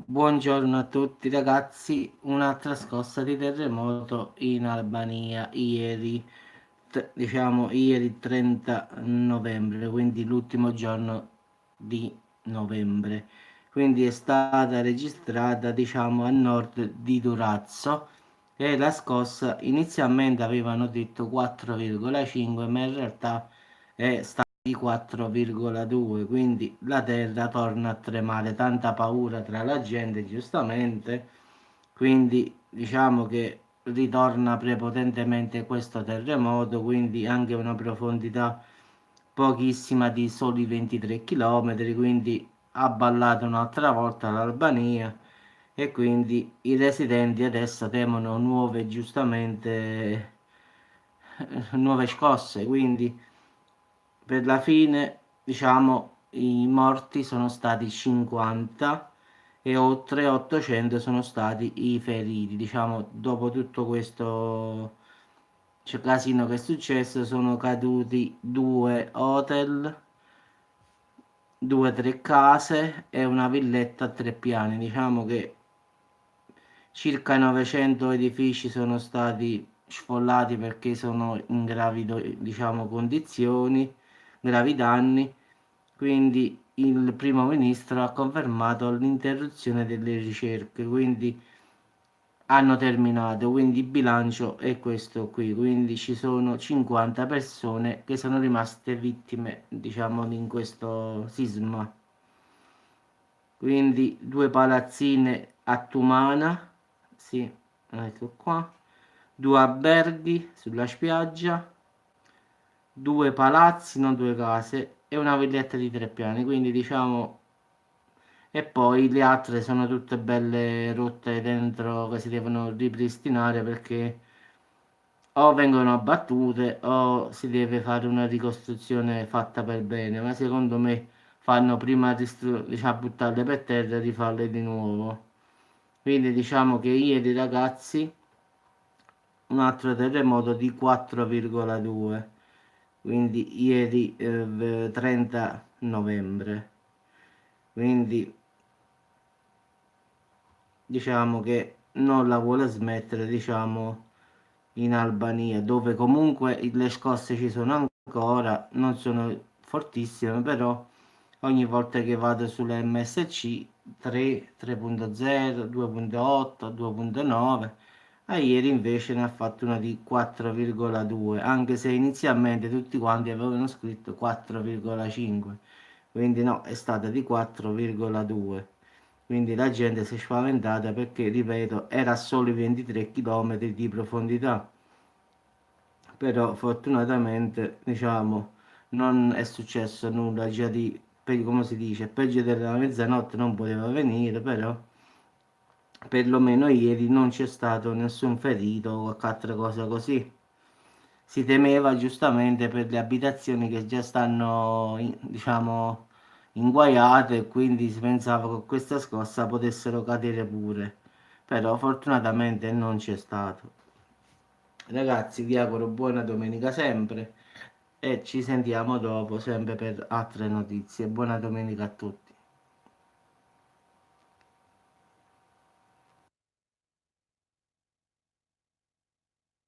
Buongiorno a tutti ragazzi, un'altra scossa di terremoto in Albania ieri, diciamo ieri 30 novembre, quindi l'ultimo giorno di novembre. Quindi è stata registrata diciamo a nord di Durazzo e la scossa inizialmente avevano detto 4,5 ma in realtà è stata di 4,2, quindi la terra torna a tremare, tanta paura tra la gente, giustamente, quindi diciamo che ritorna prepotentemente questo terremoto, quindi anche una profondità pochissima di soli 23 km, quindi ha ballato un'altra volta l'Albania e quindi i residenti adesso temono nuove, giustamente, nuove scosse, quindi per la fine, diciamo, i morti sono stati 50 e oltre 800 sono stati i feriti. Diciamo, dopo tutto questo casino che è successo, sono caduti due hotel, due tre case e una villetta a tre piani. Diciamo che circa 900 edifici sono stati sfollati perché sono in gravi, diciamo, condizioni, gravi danni. Quindi il primo ministro ha confermato l'interruzione delle ricerche, quindi hanno terminato, quindi il bilancio è questo qui, quindi ci sono 50 persone che sono rimaste vittime, diciamo, in questo sisma. Quindi due palazzine a Tumana, sì, ecco qua, due alberghi sulla spiaggia, due palazzi, non due case, e una villetta di tre piani, quindi diciamo, e poi le altre sono tutte belle rotte dentro che si devono ripristinare perché o vengono abbattute o si deve fare una ricostruzione fatta per bene, ma secondo me fanno prima diciamo, buttarle per terra e rifarle di nuovo. Quindi diciamo che ieri ragazzi un altro terremoto di 4,2, quindi ieri 30 novembre. Quindi diciamo che non la vuole smettere, diciamo, in Albania, dove comunque le scosse ci sono ancora, non sono fortissime, però ogni volta che vado sulle MSC 3, 3.0, 2.8, 2.9, a ieri invece ne ha fatto una di 4,2, anche se inizialmente tutti quanti avevano scritto 4,5, quindi no, è stata di 4,2. Quindi la gente si è spaventata perché, ripeto, era a soli 23 km di profondità. Però fortunatamente, diciamo, non è successo nulla, già di, come si dice, peggio della mezzanotte non poteva venire, però perlomeno ieri non c'è stato nessun ferito o qualche altra cosa così. Si temeva giustamente per le abitazioni che già stanno, diciamo, inguaiate e quindi si pensava che con questa scossa potessero cadere pure. Però fortunatamente non c'è stato. Ragazzi, vi auguro buona domenica sempre e ci sentiamo dopo sempre per altre notizie. Buona domenica a tutti.